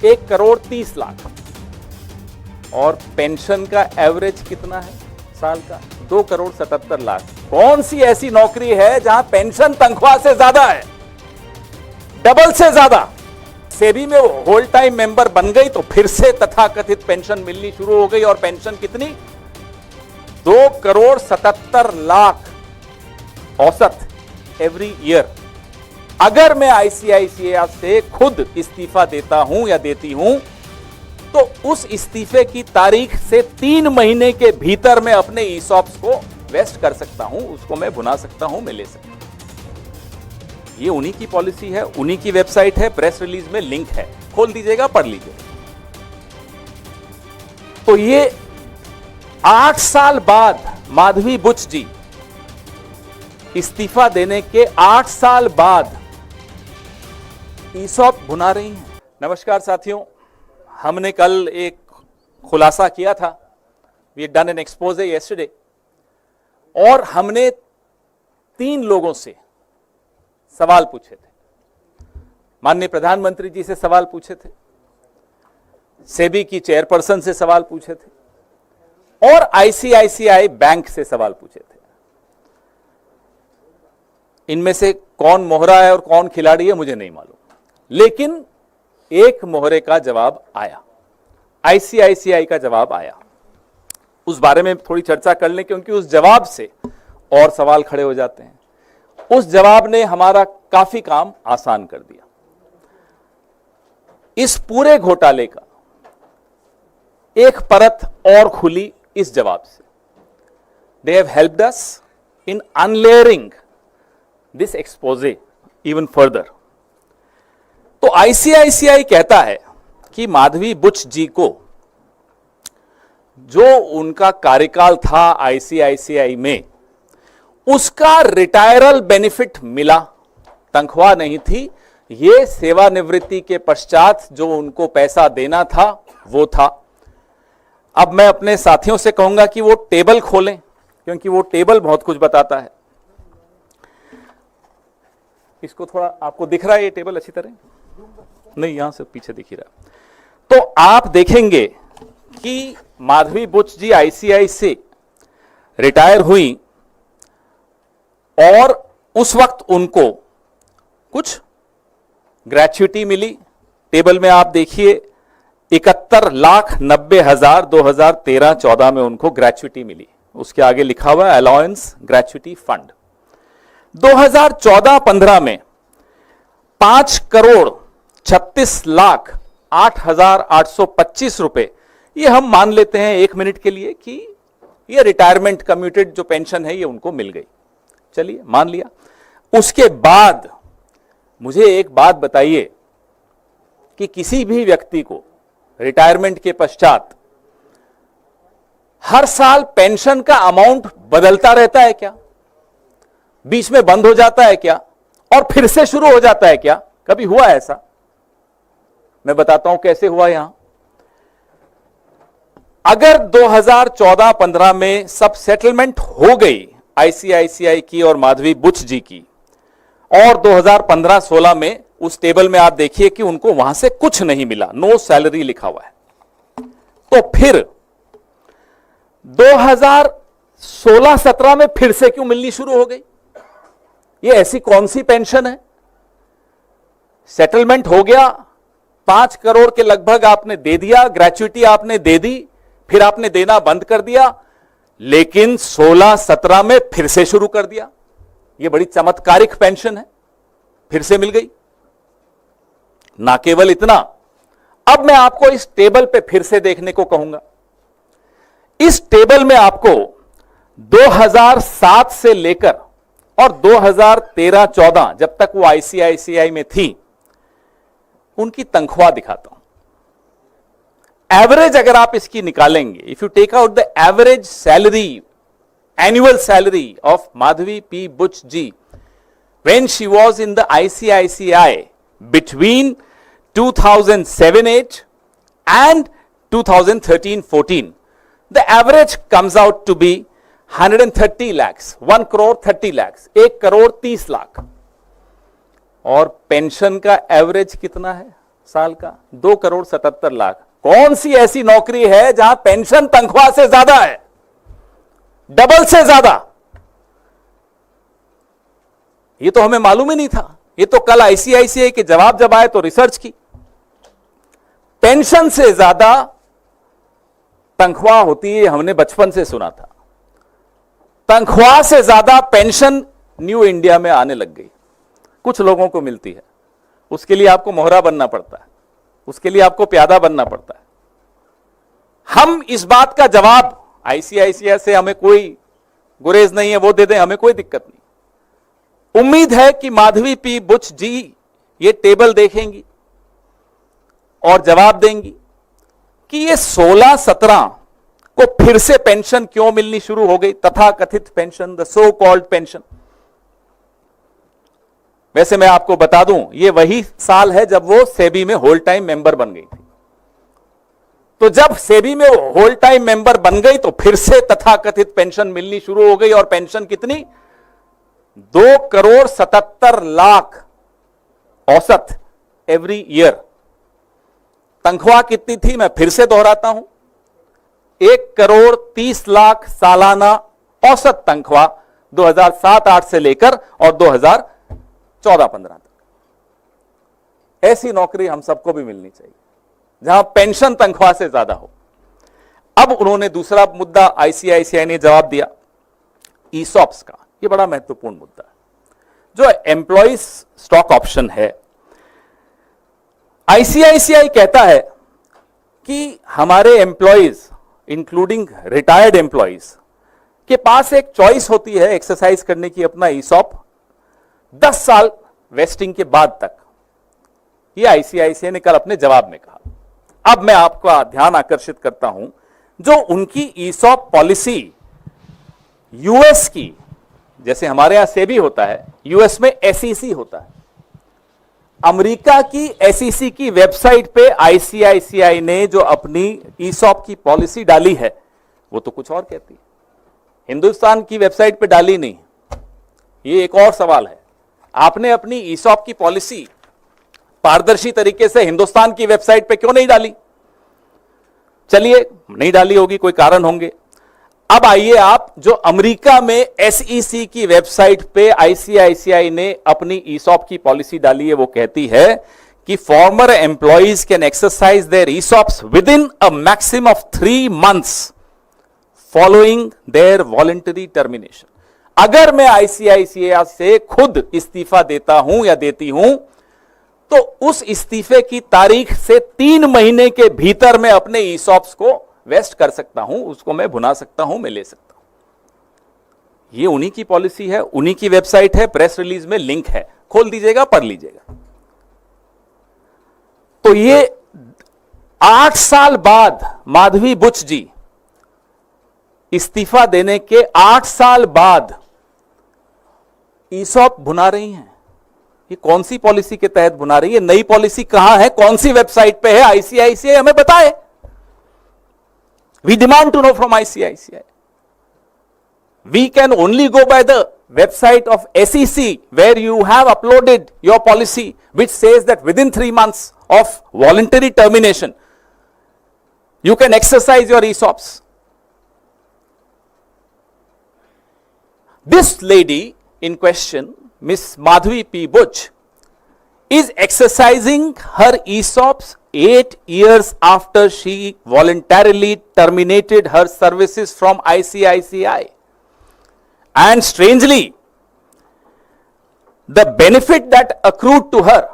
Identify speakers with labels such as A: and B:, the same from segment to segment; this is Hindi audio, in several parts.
A: 1,30,00,000 और पेंशन का एवरेज कितना है साल का? 2,77,00,000। कौन सी ऐसी नौकरी है जहां पेंशन तनख्वाह से ज्यादा है, डबल से ज्यादा? सेबी में होल टाइम मेंबर बन गई तो फिर से तथाकथित पेंशन मिलनी शुरू हो गई और पेंशन कितनी? 2,77,00,000 औसत एवरी ईयर। अगर मैं आईसीआईसीआई से खुद इस्तीफा देता हूं या देती हूं तो उस इस्तीफे की तारीख से 3 महीने के भीतर मैं अपने ईसॉप्स को वेस्ट कर सकता हूं, उसको मैं भुना सकता हूं, मैं ले सकता हूं। ये उन्हीं की पॉलिसी है, उन्हीं की वेबसाइट है, प्रेस रिलीज में लिंक है, खोल दीजिएगा, पढ़ लीजिएगा। तो ये 8 साल बाद माधवी बुच जी इस्तीफा देने के 8 साल बाद ईसॉप भुना रही हैं। नमस्कार साथियों, हमने कल एक खुलासा किया था, we done an expose yesterday, और हमने 3 लोगों से सवाल पूछे थे। माननीय प्रधानमंत्री जी से सवाल पूछे थे, सेबी की चेयरपर्सन से सवाल पूछे थे और आईसीआईसीआई बैंक से सवाल पूछे थे। इनमें से कौन मोहरा है और कौन खिलाड़ी है मुझे नहीं मालूम, लेकिन एक मोहरे का जवाब आया, आईसीआईसीआई का जवाब आया। उस बारे में थोड़ी चर्चा कर लें, क्योंकि उस जवाब से और सवाल खड़े हो जाते हैं। उस जवाब ने हमारा काफी काम आसान कर दिया। इस पूरे घोटाले का एक परत और खुली इस जवाब से। They have helped us in unlayering this exposé even further. तो आईसीआईसीआई कहता है कि माधवी बुच जी को जो उनका कार्यकाल था आईसीआईसीआई में, उसका रिटायरल बेनिफिट मिला, तनख्वाह नहीं थी, ये सेवानिवृत्ति के पश्चात जो उनको पैसा देना था वो था। अब मैं अपने साथियों से कहूंगा कि वो टेबल खोलें, क्योंकि वो टेबल बहुत कुछ बताता है। इसको थोड़ा, आपको दिख रहा है ये टेबल अच्छी तरह? नहीं, यहां से पीछे दिख ही रहा। तो आप देखेंगे कि माधवी बुच जी आईसीआई से रिटायर हुई और उस वक्त उनको कुछ ग्रेच्युटी मिली। टेबल में आप देखिए 71,90,000 2013-14 में उनको ग्रेच्युटी मिली। उसके आगे लिखा हुआ है अलाउंस ग्रेच्युटी फंड। 2014-15 में 5,36,08,825 रुपए, ये हम मान लेते हैं 1 मिनट के लिए कि ये रिटायरमेंट कम्यूटेड जो पेंशन है ये उनको मिल गई, चलिए मान लिया। उसके बाद मुझे एक बात बताइए कि किसी भी व्यक्ति को रिटायरमेंट के पश्चात हर साल पेंशन का अमाउंट बदलता रहता है क्या? बीच में बंद हो जाता है क्या और फिर से शुरू हो जाता है क्या? कभी हुआ ऐसा? मैं बताता हूं कैसे हुआ। यहां अगर 2014-15 में सब सेटलमेंट हो गई आईसीआईसीआई की और माधवी बुच जी की, और 2015-16 में उस टेबल में आप देखिए कि उनको वहां से कुछ नहीं मिला, नो सैलरी लिखा हुआ है, तो फिर 2016-17 में फिर से क्यों मिलनी शुरू हो गई? ये ऐसी कौन सी पेंशन है? सेटलमेंट हो गया, 5 करोड़ के लगभग आपने दे दिया, ग्रेच्युटी आपने दे दी, फिर आपने देना बंद कर दिया, लेकिन 16-17 में फिर से शुरू कर दिया। यह बड़ी चमत्कारिक पेंशन है, फिर से मिल गई। ना केवल इतना, अब मैं आपको इस टेबल पे फिर से देखने को कहूंगा। इस टेबल में आपको 2007 से लेकर और 2013-14 जब तक वो आईसीआईसीआई में थी, उनकी तनख्वाह दिखाता हूं। एवरेज अगर आप इसकी निकालेंगे, if you take out the average salary, annual salary of Madhabi P Buch ji when she was in the ICICI between 2007-8 and 2013-14, the average comes out to be 130 lakhs, 1 crore 30 lakhs, 1 crore 30 lakh. और पेंशन का एवरेज कितना है? साल का 2,77,00,000। कौन सी ऐसी नौकरी है जहां पेंशन तनख्वाह से ज्यादा है, डबल से ज्यादा? ये तो हमें मालूम ही नहीं था। ये तो कल आईसीआईसीआई के जवाब जब आए तो रिसर्च की, पेंशन से ज्यादा तनख्वाह होती है, हमने बचपन से सुना था। तनख्वाह से ज्यादा पेंशन न्यू इंडिया में आने लग गई, कुछ लोगों को मिलती है। उसके लिए आपको मोहरा बनना पड़ता है, उसके लिए आपको प्यादा बनना पड़ता है। हम इस बात का जवाब, आईसीआईसीआई से हमें कोई गुरेज नहीं है, वो दे दें, हमें कोई दिक्कत नहीं। उम्मीद है कि माधवी पी बुच जी ये टेबल देखेंगी और जवाब देंगी कि ये 16-17 को फिर से पेंशन क्यों मिलनी शुरू हो गई, तथाकथित pension, the so called pension. वैसे मैं आपको बता दूं, ये वही साल है जब वो सेबी में होल टाइम मेंबर बन गई थी। तो जब सेबी में होल टाइम मेंबर बन गई तो फिर से तथाकथित पेंशन मिलनी शुरू हो गई। और पेंशन कितनी? 2,77,00,000 औसत एवरी ईयर। तनख्वाह कितनी थी? मैं फिर से दोहराता हूं, 1,30,00,000 सालाना औसत तनख्वाह 2007-8 से लेकर और 2014-15 तक। ऐसी नौकरी हम सबको भी मिलनी चाहिए जहां पेंशन तनख्वाह से ज्यादा हो। अब उन्होंने दूसरा मुद्दा, आईसीआईसीआई ने जवाब दिया ईसॉप्स का। ये बड़ा महत्वपूर्ण मुद्दा है, जो एम्प्लॉइज स्टॉक ऑप्शन है। आईसीआईसीआई कहता है कि हमारे एम्प्लॉइज, इंक्लूडिंग रिटायर्ड एम्प्लॉइज, के पास एक चॉइस होती है एक्सरसाइज करने की अपना ईसॉप 10 साल वेस्टिंग के बाद तक। ये आईसीआईसीआई ने कल अपने जवाब में कहा। अब मैं आपका ध्यान आकर्षित करता हूं, जो उनकी ईसॉप पॉलिसी यूएस की, जैसे हमारे यहां सेबी होता है, यूएस में एसईसी होता है। अमेरिका की एसईसी की वेबसाइट पे आईसीआईसीआई ने जो अपनी ईसॉप की पॉलिसी डाली है वो तो कुछ और कहती है, हिंदुस्तान की वेबसाइट पे डाली नहीं। ये एक और सवाल है, आपने अपनी ईसॉप की पॉलिसी पारदर्शी तरीके से हिंदुस्तान की वेबसाइट पे क्यों नहीं डाली? चलिए, नहीं डाली होगी, कोई कारण होंगे। अब आइए आप, जो अमेरिका में एसईसी की वेबसाइट पे आईसीआईसीआई ने अपनी ईसॉप की पॉलिसी डाली है, वो कहती है कि former employees can exercise their ESOPs within a maximum of 3 months following their voluntary termination. अगर मैं आईसीआईसीआई से खुद इस्तीफा देता हूं या देती हूं, तो उस इस्तीफे की तारीख से 3 महीने के भीतर मैं अपने ईसॉप्स को वेस्ट कर सकता हूं, उसको मैं भुना सकता हूं, मैं ले सकता हूं। ये उन्हीं की पॉलिसी है, उन्हीं की वेबसाइट है, प्रेस रिलीज में लिंक है, खोल दीजिएगा, पढ़ लीजिएगा। तो ये 8 साल बाद माधवी बुच जी इस्तीफा देने के 8 साल बाद ईसॉप भुना रही हैं। ये कौन सी पॉलिसी के तहत भुना रही है? नई पॉलिसी कहां है, कौन सी वेबसाइट पे है? आईसीआईसीआई हमें बताए। We demand to know from ICICI. We can only go by the website of SEC, where you have uploaded your policy, which says that within 3 months of voluntary termination, you can exercise your ESOPs. This lady in question, Miss Madhvi P. Buch, is exercising her ESOPs 8 years after she voluntarily terminated her services from ICICI. And strangely, the benefit that accrued to her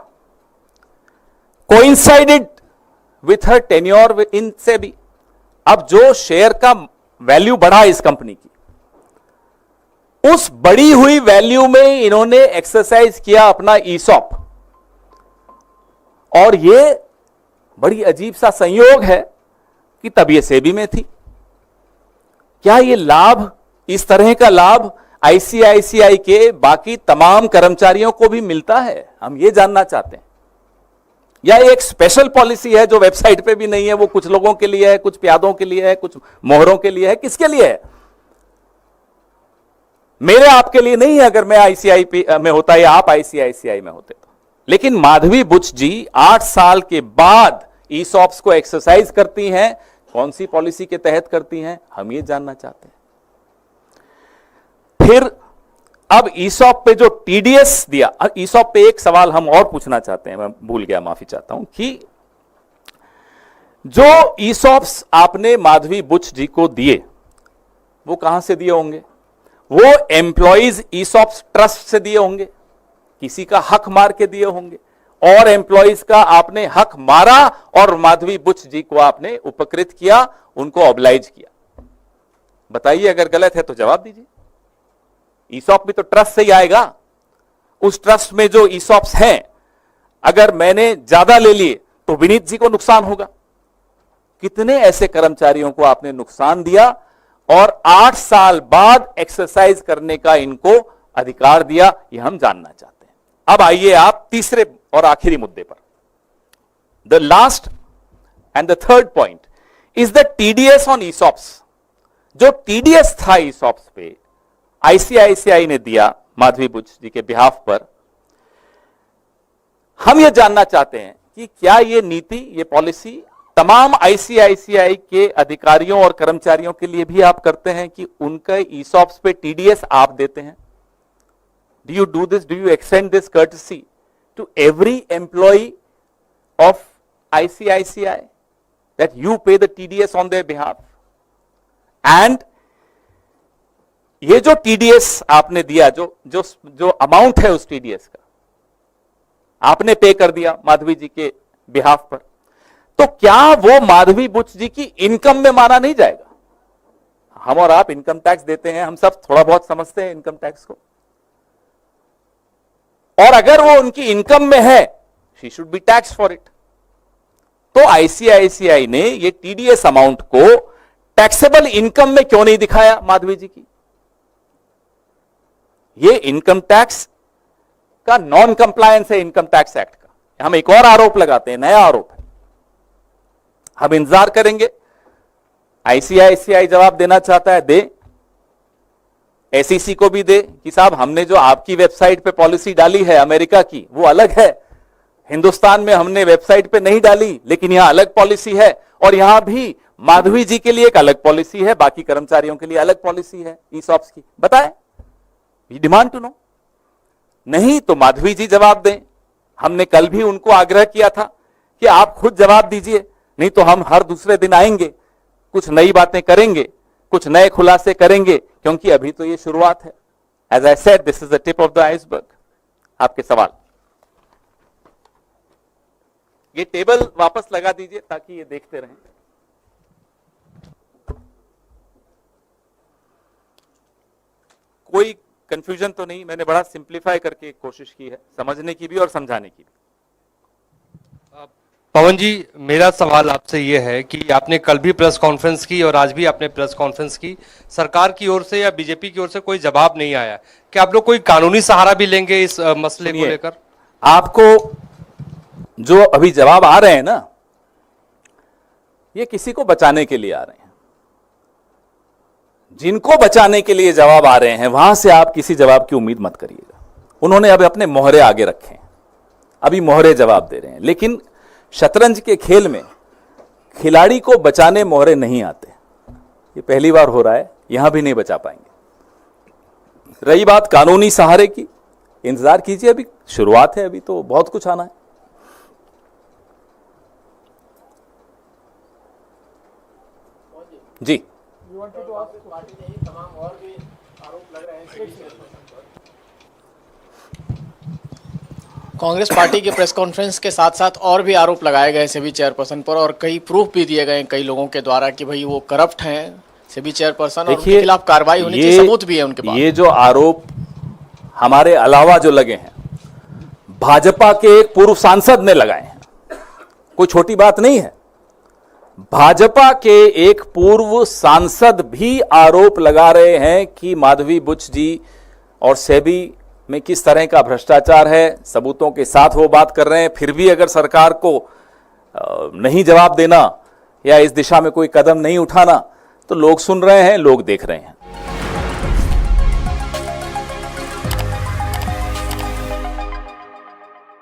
A: coincided with her tenure in SEBI. अब जो शेयर का वैल्यू बढ़ा इस कंपनी की, उस बढ़ी हुई वैल्यू में इन्होंने एक्सरसाइज किया अपना ईसॉप। और ये बड़ी अजीब सा संयोग है कि तब ये सेबी में थी। क्या ये लाभ, इस तरह का लाभ आईसीआईसीआई के बाकी तमाम कर्मचारियों को भी मिलता है? हम ये जानना चाहते हैं। या एक स्पेशल पॉलिसी है जो वेबसाइट पे भी नहीं है, वो कुछ लोगों के लिए है, कुछ प्यादों के लिए है, कुछ मोहरों के लिए है, किसके लिए है? मेरे आपके लिए नहीं है। अगर मैं आईसीआई में होता या आप आईसीआईसीआई में होते तो, लेकिन माधवी बुच जी 8 साल के बाद ईसॉप्स को एक्सरसाइज करती हैं। कौन सी पॉलिसी के तहत करती हैं, हम ये जानना चाहते हैं। फिर अब ईसॉप पे जो टीडीएस दिया, ईसॉप पे एक सवाल हम और पूछना चाहते हैं, मैं भूल गया, माफी चाहता हूं, कि जो ईसॉप्स आपने माधवी बुच जी को दिए वो कहां से दिए होंगे? वो एम्प्लॉइज ईसॉप्स ट्रस्ट से दिए होंगे, किसी का हक मार के दिए होंगे, और एम्प्लॉइज का आपने हक मारा और माधवी बुच जी को आपने उपकृत किया, उनको ऑब्लाइज किया। बताइए, अगर गलत है तो जवाब दीजिए। ईसॉप भी तो ट्रस्ट से ही आएगा। उस ट्रस्ट में जो ईसॉप्स हैं, अगर मैंने ज्यादा ले लिए तो विनीत जी को नुकसान होगा। कितने ऐसे कर्मचारियों को आपने नुकसान दिया और 8 साल बाद एक्सरसाइज करने का इनको अधिकार दिया, यह हम जानना चाहते हैं। अब आइए आप तीसरे और आखिरी मुद्दे पर। The last and the third point is the TDS on ESOPs. जो टीडीएस था ईसॉप्स पे, आईसीआईसीआई ने दिया माधवी बुच जी के बिहाफ पर। हम यह जानना चाहते हैं कि क्या यह नीति, यह पॉलिसी तमाम आईसीआईसीआई के अधिकारियों और कर्मचारियों के लिए भी आप करते हैं कि उनके ईसॉप्स पे टीडीएस आप देते हैं? Do you do this, do you extend this courtesy to every employee of ICICI that you pay the TDS on their behalf? And ये जो टीडीएस आपने दिया, जो अमाउंट है उस टीडीएस का आपने पे कर दिया माधवी जी के बिहाफ पर, तो क्या वो माधवी बुच जी की इनकम में माना नहीं जाएगा? हम और आप इनकम टैक्स देते हैं, हम सब थोड़ा बहुत समझते हैं इनकम टैक्स को, और अगर वो उनकी इनकम में है, she should be tax for it. तो आईसीआईसीआई ने ये टीडीएस अमाउंट को टैक्सेबल इनकम में क्यों नहीं दिखाया माधवी जी की? ये इनकम टैक्स का नॉन कंप्लायंस है इनकम टैक्स एक्ट का। हम एक और आरोप लगाते हैं, नया आरोप है। हम इंतजार करेंगे, आईसीआईसीआई जवाब देना चाहता है दे, एसईसी को भी दे कि साहब हमने जो आपकी वेबसाइट पे पॉलिसी डाली है अमेरिका की वो अलग है, हिंदुस्तान में हमने वेबसाइट पे नहीं डाली, लेकिन यहां अलग पॉलिसी है, और यहां भी माधवी जी के लिए एक अलग पॉलिसी है, बाकी कर्मचारियों के लिए अलग पॉलिसी है ईसॉप्स की। बताएं, डिमांड टू नो। नहीं तो माधवी जी जवाब दें। हमने कल भी उनको आग्रह किया था कि आप खुद जवाब दीजिए, नहीं तो हम हर दूसरे दिन आएंगे, कुछ नई बातें करेंगे, कुछ नए खुलासे करेंगे, क्योंकि अभी तो ये शुरुआत है। As I said, this is the tip of the iceberg. आपके सवाल। ये टेबल वापस लगा दीजिए ताकि ये देखते रहें। कोई कंफ्यूजन तो नहीं? मैंने बड़ा सिंप्लीफाई करके कोशिश की है, समझने की भी और समझाने की भी।
B: पवन जी, मेरा सवाल आपसे ये है कि आपने कल भी प्रेस कॉन्फ्रेंस की और आज भी आपने प्रेस कॉन्फ्रेंस की, सरकार की ओर से या बीजेपी की ओर से कोई जवाब नहीं आया। क्या आप लोग कोई कानूनी सहारा भी लेंगे इस मसले को लेकर?
A: आपको जो अभी जवाब आ रहे हैं ना, ये किसी को बचाने के लिए आ रहे हैं। जिनको बचाने के लिए जवाब आ रहे हैं, वहां से आप किसी जवाब की उम्मीद मत करिएगा। उन्होंने अब अपने मोहरे आगे रखे हैं, अभी मोहरे जवाब दे रहे हैं, लेकिन शतरंज के खेल में खिलाड़ी को बचाने मोहरे नहीं आते। ये पहली बार हो रहा है, यहां भी नहीं बचा पाएंगे। रही बात कानूनी सहारे की, इंतजार कीजिए, अभी शुरुआत है, अभी तो बहुत कुछ आना है। जी,
C: कांग्रेस पार्टी के प्रेस कॉन्फ्रेंस के साथ साथ और भी आरोप लगाए गए सेबी चेयरपर्सन पर, और कई प्रूफ भी दिए गए कई लोगों के द्वारा कि भाई वो करप्ट हैं सेबी चेयरपर्सन, और उनके खिलाफ कार्रवाई होनी चाहिए, सबूत भी है उनके पास।
A: ये जो आरोप हमारे अलावा जो लगे हैं, भाजपा के एक पूर्व सांसद ने लगाए हैं, कोई छोटी बात नहीं है। भाजपा के एक पूर्व सांसद भी आरोप लगा रहे हैं कि माधवी बुच जी और सेबी में किस तरह का भ्रष्टाचार है, सबूतों के साथ वो बात कर रहे हैं। फिर भी अगर सरकार को नहीं जवाब देना या इस दिशा में कोई कदम नहीं उठाना, तो लोग सुन रहे हैं, लोग देख रहे हैं।